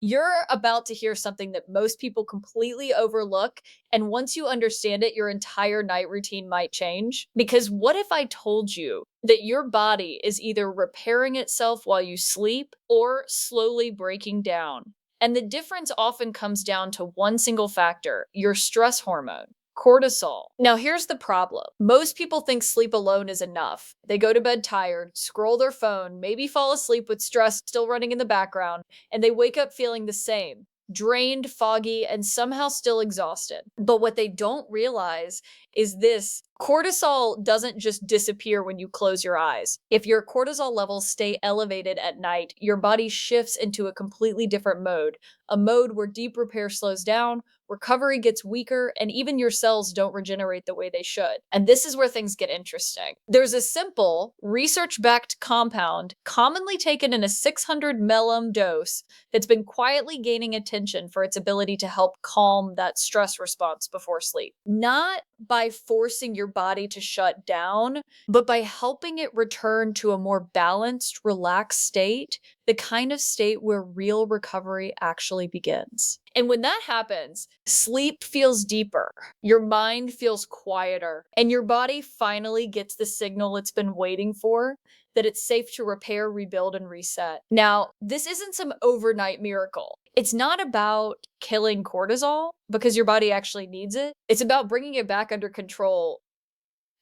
You're about to hear something that most people completely overlook. And once you understand it, your entire night routine might change. Because what if I told you that your body is either repairing itself while you sleep or slowly breaking down? And the difference often comes down to one single factor: your stress hormone. Cortisol. Now, here's the problem. Most people think sleep alone is enough. They go to bed tired, scroll their phone, maybe fall asleep with stress still running in the background, and they wake up feeling the same: drained, foggy, and somehow still exhausted. But what they don't realize is this: cortisol doesn't just disappear when you close your eyes. If your cortisol levels stay elevated at night, your body shifts into a completely different mode, a mode where deep repair slows down, recovery gets weaker, and even your cells don't regenerate the way they should. And this is where things get interesting. There's a simple, research backed compound commonly taken in a 600 millim dose that's been quietly gaining attention for its ability to help calm that stress response before sleep. Not by forcing your body to shut down, but by helping it return to a more balanced, relaxed state, the kind of state where real recovery actually begins. And when that happens, sleep feels deeper, your mind feels quieter, and your body finally gets the signal it's been waiting for, that it's safe to repair, rebuild, and reset. Now, this isn't some overnight miracle. It's not about killing cortisol because your body actually needs it. It's about bringing it back under control,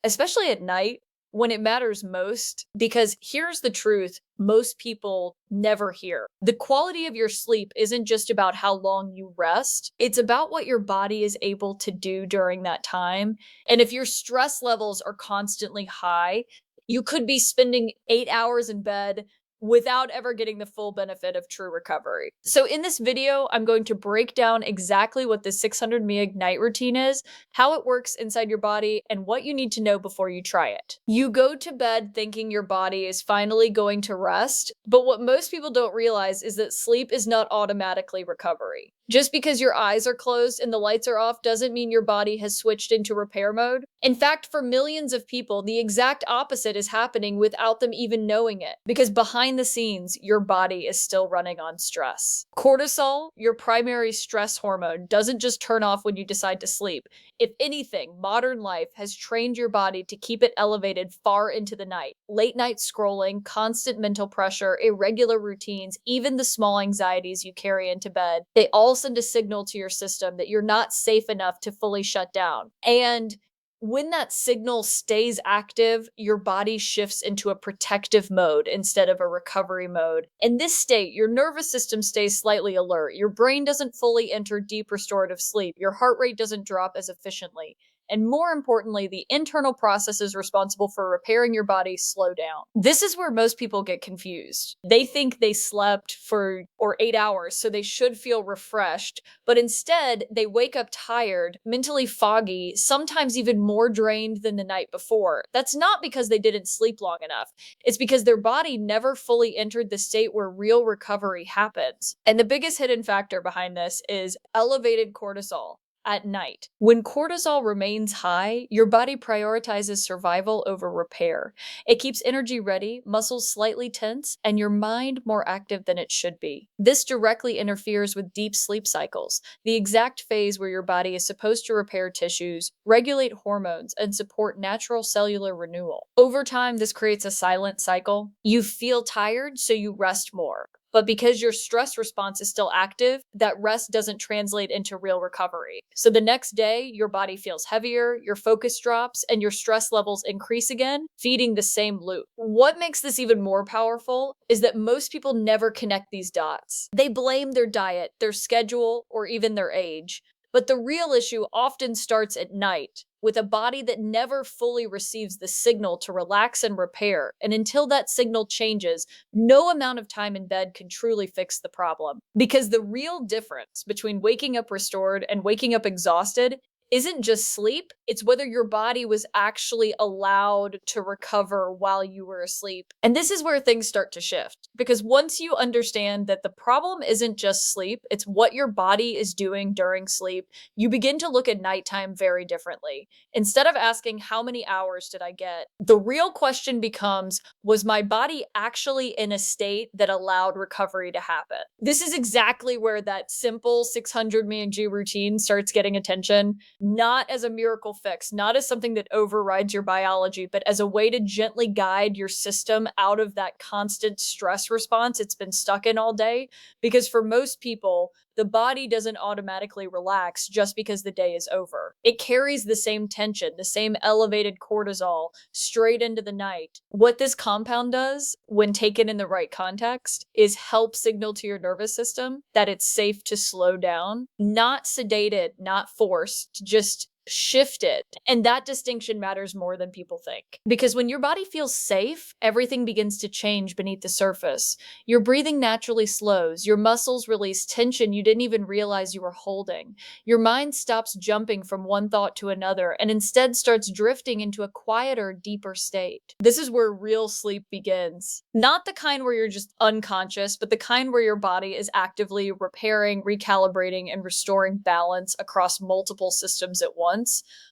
especially at night when it matters most. Because here's the truth most people never hear: the quality of your sleep isn't just about how long you rest, it's about what your body is able to do during that time. And if your stress levels are constantly high, you could be spending 8 hours in bed without ever getting the full benefit of true recovery. So in this video, I'm going to break down exactly what the 600 mg night routine is, how it works inside your body, and what you need to know before you try it. You go to bed thinking your body is finally going to rest, but what most people don't realize is that sleep is not automatically recovery. Just because your eyes are closed and the lights are off doesn't mean your body has switched into repair mode. In fact, for millions of people, the exact opposite is happening without them even knowing it, because behind the scenes, your body is still running on stress. Cortisol, your primary stress hormone, doesn't just turn off when you decide to sleep. If anything, modern life has trained your body to keep it elevated far into the night. Late night scrolling, constant mental pressure, irregular routines, even the small anxieties you carry into bed, they all send a signal to your system that you're not safe enough to fully shut down. And when that signal stays active, your body shifts into a protective mode instead of a recovery mode. In this state, your nervous system stays slightly alert. Your brain doesn't fully enter deep restorative sleep. Your heart rate doesn't drop as efficiently. And more importantly, the internal processes responsible for repairing your body slow down. This is where most people get confused. They think they slept for 8 hours, so they should feel refreshed, but instead they wake up tired, mentally foggy, sometimes even more drained than the night before. That's not because they didn't sleep long enough. It's because their body never fully entered the state where real recovery happens. And the biggest hidden factor behind this is elevated cortisol at night. When cortisol remains high, your body prioritizes survival over repair. It keeps energy ready, muscles slightly tense, and your mind more active than it should be. This directly interferes with deep sleep cycles, the exact phase where your body is supposed to repair tissues, regulate hormones, and support natural cellular renewal. Over time, this creates a silent cycle. You feel tired, so you rest more. But because your stress response is still active, that rest doesn't translate into real recovery. So the next day, your body feels heavier, your focus drops, and your stress levels increase again, feeding the same loop. What makes this even more powerful is that most people never connect these dots. They blame their diet, their schedule, or even their age. But the real issue often starts at night, with a body that never fully receives the signal to relax and repair. And until that signal changes, no amount of time in bed can truly fix the problem. Because the real difference between waking up restored and waking up exhausted isn't just sleep, it's whether your body was actually allowed to recover while you were asleep. And this is where things start to shift, because once you understand that the problem isn't just sleep, it's what your body is doing during sleep, you begin to look at nighttime very differently. Instead of asking, how many hours did I get? The real question becomes, was my body actually in a state that allowed recovery to happen? This is exactly where that simple 600 mg routine starts getting attention, not as a miracle fix, not as something that overrides your biology, but as a way to gently guide your system out of that constant stress response it's been stuck in all day. Because for most people, the body doesn't automatically relax just because the day is over. It carries the same tension, the same elevated cortisol straight into the night. What this compound does, when taken in the right context, is help signal to your nervous system that it's safe to slow down, not sedate it, not forced, just shift it. And that distinction matters more than people think. Because when your body feels safe, everything begins to change beneath the surface. Your breathing naturally slows, your muscles release tension you didn't even realize you were holding. Your mind stops jumping from one thought to another and instead starts drifting into a quieter, deeper state. This is where real sleep begins. Not the kind where you're just unconscious, but the kind where your body is actively repairing, recalibrating, and restoring balance across multiple systems at once.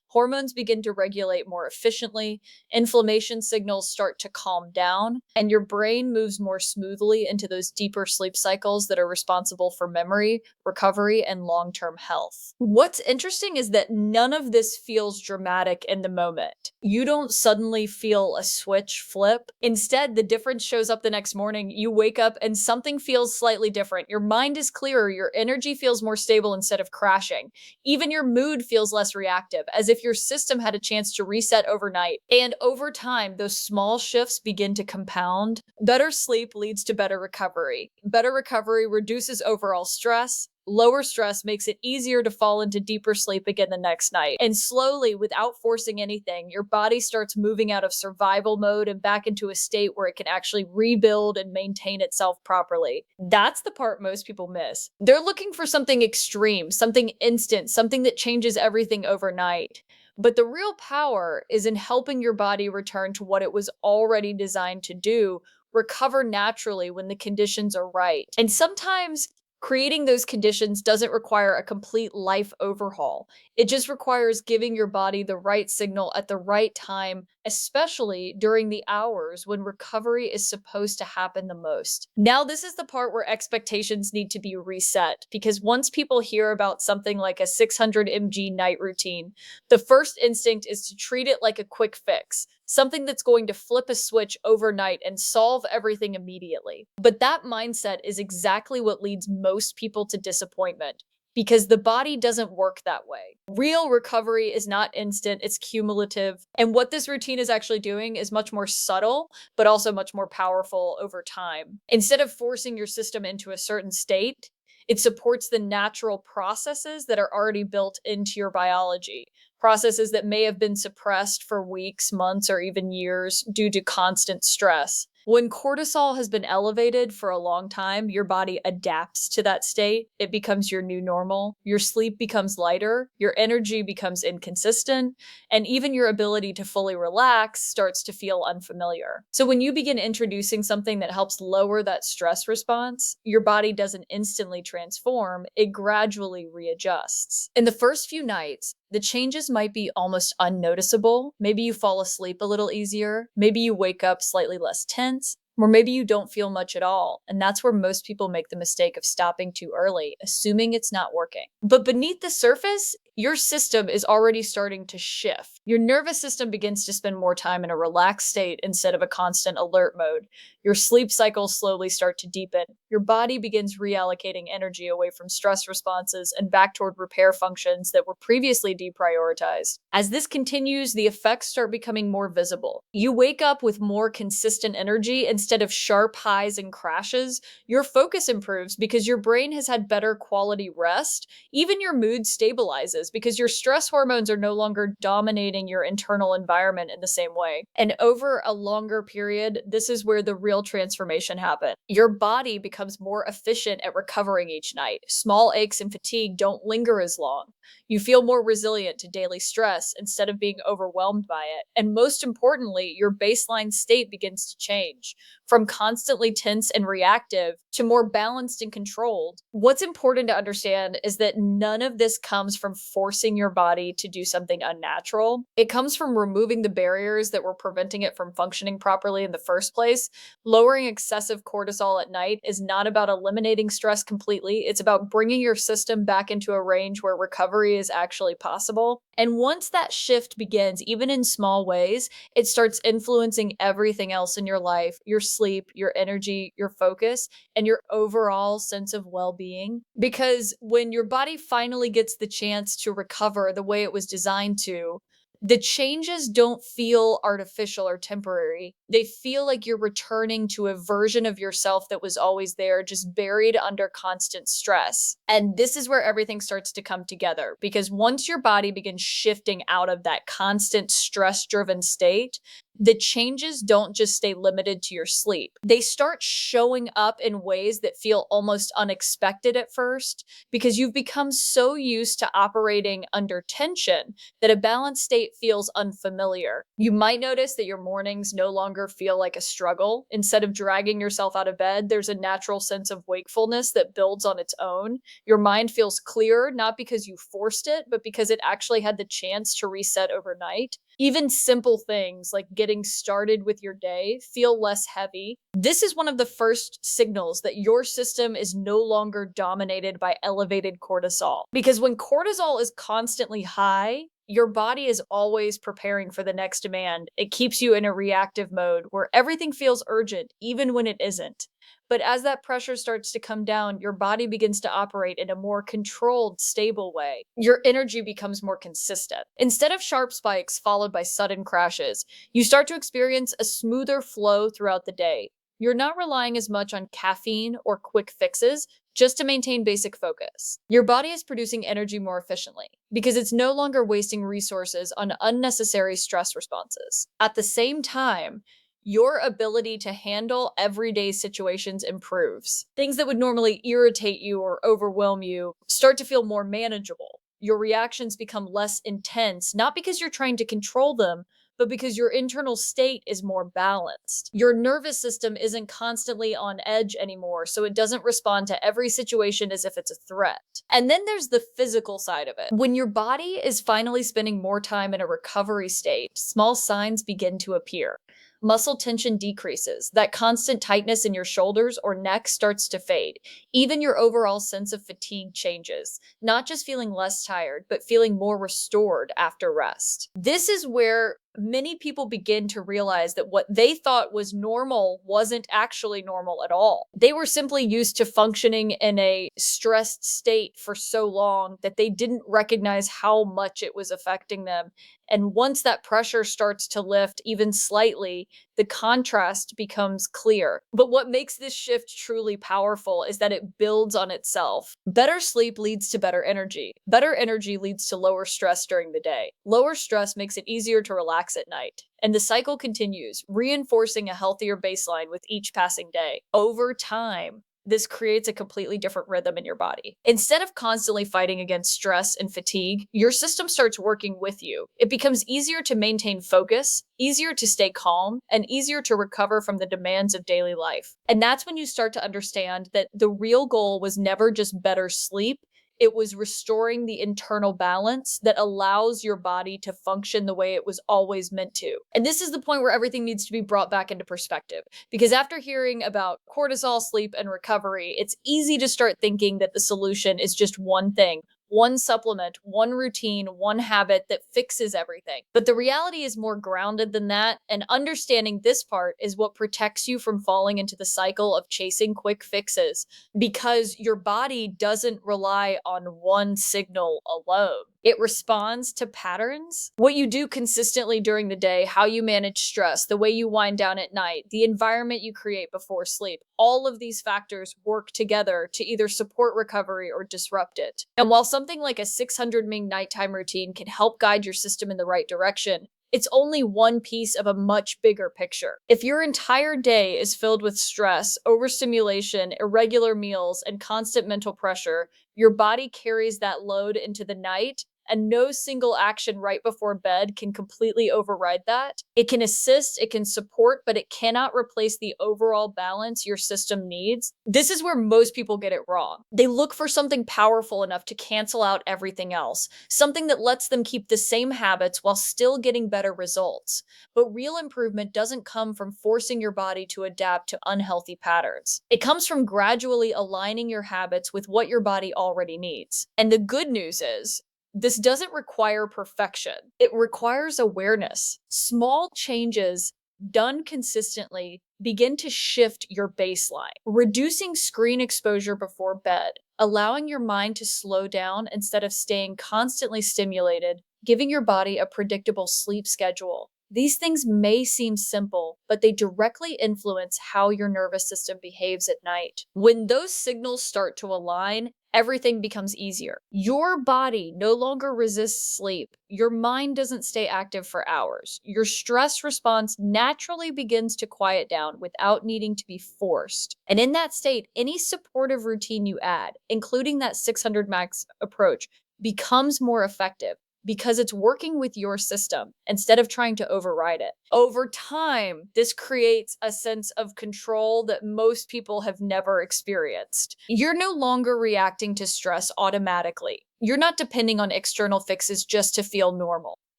Hormones begin to regulate more efficiently, inflammation signals start to calm down, and your brain moves more smoothly into those deeper sleep cycles that are responsible for memory, recovery, and long-term health. What's interesting is that none of this feels dramatic in the moment. You don't suddenly feel a switch flip. Instead, the difference shows up the next morning. You wake up and something feels slightly different. Your mind is clearer, your energy feels more stable instead of crashing. Even your mood feels less reactive, as if your system had a chance to reset overnight. And over time, those small shifts begin to compound. Better sleep leads to better recovery. Better recovery reduces overall stress. Lower stress makes it easier to fall into deeper sleep again the next night. And slowly, without forcing anything, your body starts moving out of survival mode and back into a state where it can actually rebuild and maintain itself properly. That's the part most people miss. They're looking for something extreme, something instant, something that changes everything overnight. But the real power is in helping your body return to what it was already designed to do, recover naturally when the conditions are right. And sometimes creating those conditions doesn't require a complete life overhaul. It just requires giving your body the right signal at the right time, especially during the hours when recovery is supposed to happen the most. Now, this is the part where expectations need to be reset, because once people hear about something like a 600 mg night routine, the first instinct is to treat it like a quick fix, something that's going to flip a switch overnight and solve everything immediately. But that mindset is exactly what leads most people to disappointment, because the body doesn't work that way. Real recovery is not instant, it's cumulative. And what this routine is actually doing is much more subtle, but also much more powerful over time. Instead of forcing your system into a certain state, it supports the natural processes that are already built into your biology. Processes that may have been suppressed for weeks, months, or even years due to constant stress. When cortisol has been elevated for a long time, your body adapts to that state. It becomes your new normal. Your sleep becomes lighter, your energy becomes inconsistent, and even your ability to fully relax starts to feel unfamiliar. So when you begin introducing something that helps lower that stress response, your body doesn't instantly transform, it gradually readjusts. In the first few nights, the changes might be almost unnoticeable. Maybe you fall asleep a little easier. Maybe you wake up slightly less tense. Or maybe you don't feel much at all. And that's where most people make the mistake of stopping too early, assuming it's not working. But beneath the surface, your system is already starting to shift. Your nervous system begins to spend more time in a relaxed state instead of a constant alert mode. Your sleep cycles slowly start to deepen. Your body begins reallocating energy away from stress responses and back toward repair functions that were previously deprioritized. As this continues, the effects start becoming more visible. You wake up with more consistent energy instead of sharp highs and crashes. Your focus improves because your brain has had better quality rest. Even your mood stabilizes changes because your stress hormones are no longer dominating your internal environment in the same way. And over a longer period, this is where the real transformation happens. Your body becomes more efficient at recovering each night. Small aches and fatigue don't linger as long. You feel more resilient to daily stress instead of being overwhelmed by it. And most importantly, your baseline state begins to change from constantly tense and reactive to more balanced and controlled. What's important to understand is that none of this comes from forcing your body to do something unnatural. It comes from removing the barriers that were preventing it from functioning properly in the first place. Lowering excessive cortisol at night is not about eliminating stress completely. It's about bringing your system back into a range where recovery is actually possible. And once that shift begins, even in small ways, it starts influencing everything else in your life, your sleep, your energy, your focus, and your overall sense of well-being. Because when your body finally gets the chance to recover the way it was designed to, the changes don't feel artificial or temporary. They feel like you're returning to a version of yourself that was always there, just buried under constant stress. And this is where everything starts to come together, because once your body begins shifting out of that constant stress-driven state, the changes don't just stay limited to your sleep. They start showing up in ways that feel almost unexpected at first because you've become so used to operating under tension that a balanced state feels unfamiliar. You might notice that your mornings no longer feel like a struggle. Instead of dragging yourself out of bed, there's a natural sense of wakefulness that builds on its own. Your mind feels clearer, not because you forced it, but because it actually had the chance to reset overnight. Even simple things like getting started with your day feel less heavy. This is one of the first signals that your system is no longer dominated by elevated cortisol. Because when cortisol is constantly high, your body is always preparing for the next demand. It keeps you in a reactive mode where everything feels urgent, even when it isn't. But as that pressure starts to come down, your body begins to operate in a more controlled, stable way. Your energy becomes more consistent. Instead of sharp spikes followed by sudden crashes, you start to experience a smoother flow throughout the day. You're not relying as much on caffeine or quick fixes just to maintain basic focus. Your body is producing energy more efficiently because it's no longer wasting resources on unnecessary stress responses. At the same time, your ability to handle everyday situations improves. Things that would normally irritate you or overwhelm you start to feel more manageable. Your reactions become less intense, not because you're trying to control them, but because your internal state is more balanced. Your nervous system isn't constantly on edge anymore, so it doesn't respond to every situation as if it's a threat. And then there's the physical side of it. When your body is finally spending more time in a recovery state, small signs begin to appear. Muscle tension decreases. That constant tightness in your shoulders or neck starts to fade. Even your overall sense of fatigue changes. Not just feeling less tired, but feeling more restored after rest. This is where many people begin to realize that what they thought was normal wasn't actually normal at all. They were simply used to functioning in a stressed state for so long that they didn't recognize how much it was affecting them. And once that pressure starts to lift even slightly, the contrast becomes clear. But what makes this shift truly powerful is that it builds on itself. Better sleep leads to better energy. Better energy leads to lower stress during the day. Lower stress makes it easier to relax at night. And the cycle continues, reinforcing a healthier baseline with each passing day. Over time, this creates a completely different rhythm in your body. Instead of constantly fighting against stress and fatigue, your system starts working with you. It becomes easier to maintain focus, easier to stay calm, and easier to recover from the demands of daily life. And that's when you start to understand that the real goal was never just better sleep. It was restoring the internal balance that allows your body to function the way it was always meant to. And this is the point where everything needs to be brought back into perspective. Because after hearing about cortisol, sleep, and recovery, it's easy to start thinking that the solution is just one thing. One supplement, one routine, one habit that fixes everything. But the reality is more grounded than that, and understanding this part is what protects you from falling into the cycle of chasing quick fixes, because your body doesn't rely on one signal alone. It responds to patterns. What you do consistently during the day, how you manage stress, the way you wind down at night, the environment you create before sleep. All of these factors work together to either support recovery or disrupt it. And while something like a 600 Ming nighttime routine can help guide your system in the right direction, it's only one piece of a much bigger picture. If your entire day is filled with stress, overstimulation, irregular meals, and constant mental pressure, your body carries that load into the night, and no single action right before bed can completely override that. It can assist, it can support, but it cannot replace the overall balance your system needs. This is where most people get it wrong. They look for something powerful enough to cancel out everything else, something that lets them keep the same habits while still getting better results. But real improvement doesn't come from forcing your body to adapt to unhealthy patterns. It comes from gradually aligning your habits with what your body already needs. And the good news is, this doesn't require perfection. It requires awareness. Small changes done consistently begin to shift your baseline. Reducing screen exposure before bed, allowing your mind to slow down instead of staying constantly stimulated, giving your body a predictable sleep schedule. These things may seem simple, but they directly influence how your nervous system behaves at night. When those signals start to align, everything becomes easier. Your body no longer resists sleep. Your mind doesn't stay active for hours. Your stress response naturally begins to quiet down without needing to be forced. And in that state, any supportive routine you add, including that 600 max approach, becomes more effective, because it's working with your system instead of trying to override it. Over time, this creates a sense of control that most people have never experienced. You're no longer reacting to stress automatically. You're not depending on external fixes just to feel normal.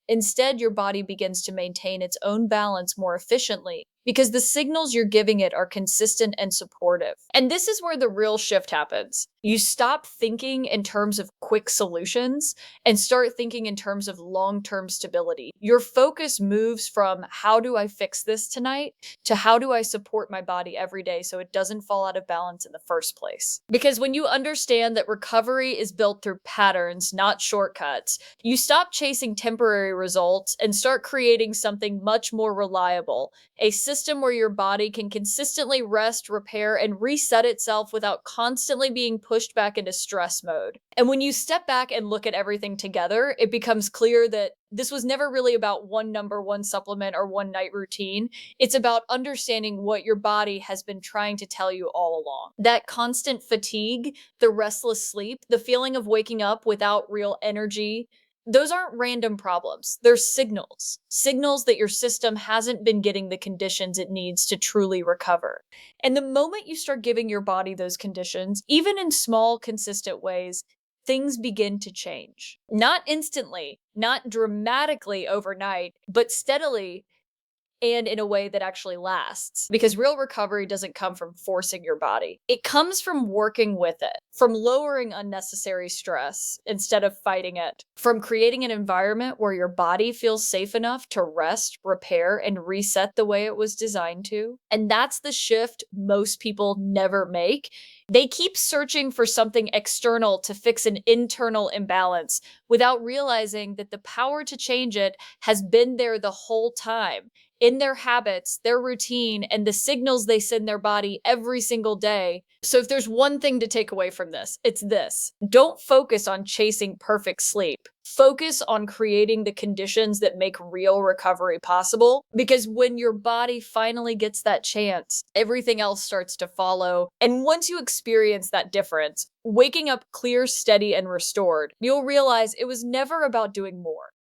Instead, your body begins to maintain its own balance more efficiently because the signals you're giving it are consistent and supportive. And this is where the real shift happens. You stop thinking in terms of quick solutions and start thinking in terms of long-term stability. Your focus moves from how do I fix this tonight to how do I support my body every day so it doesn't fall out of balance in the first place. Because when you understand that recovery is built through patterns, not shortcuts, you stop chasing temporary results and start creating something much more reliable, a system where your body can consistently rest, repair, and reset itself without constantly being pushed back into stress mode. And when you step back and look at everything together, it becomes clear that this was never really about one number, one supplement, or one night routine. It's about understanding what your body has been trying to tell you all along. That constant fatigue, the restless sleep, the feeling of waking up without real energy, those aren't random problems. They're signals. Signals that your system hasn't been getting the conditions it needs to truly recover. And the moment you start giving your body those conditions, even in small, consistent ways, things begin to change. Not instantly, not dramatically overnight, but steadily and in a way that actually lasts. Because real recovery doesn't come from forcing your body. It comes from working with it, from lowering unnecessary stress instead of fighting it, from creating an environment where your body feels safe enough to rest, repair, and reset the way it was designed to. And that's the shift most people never make. They keep searching for something external to fix an internal imbalance without realizing that the power to change it has been there the whole time, in their habits, their routine, and the signals they send their body every single day. So if there's one thing to take away from this, it's this. Don't focus on chasing perfect sleep. Focus on creating the conditions that make real recovery possible, because when your body finally gets that chance, everything else starts to follow. And once you experience that difference, waking up clear, steady, and restored, you'll realize it was never about doing more.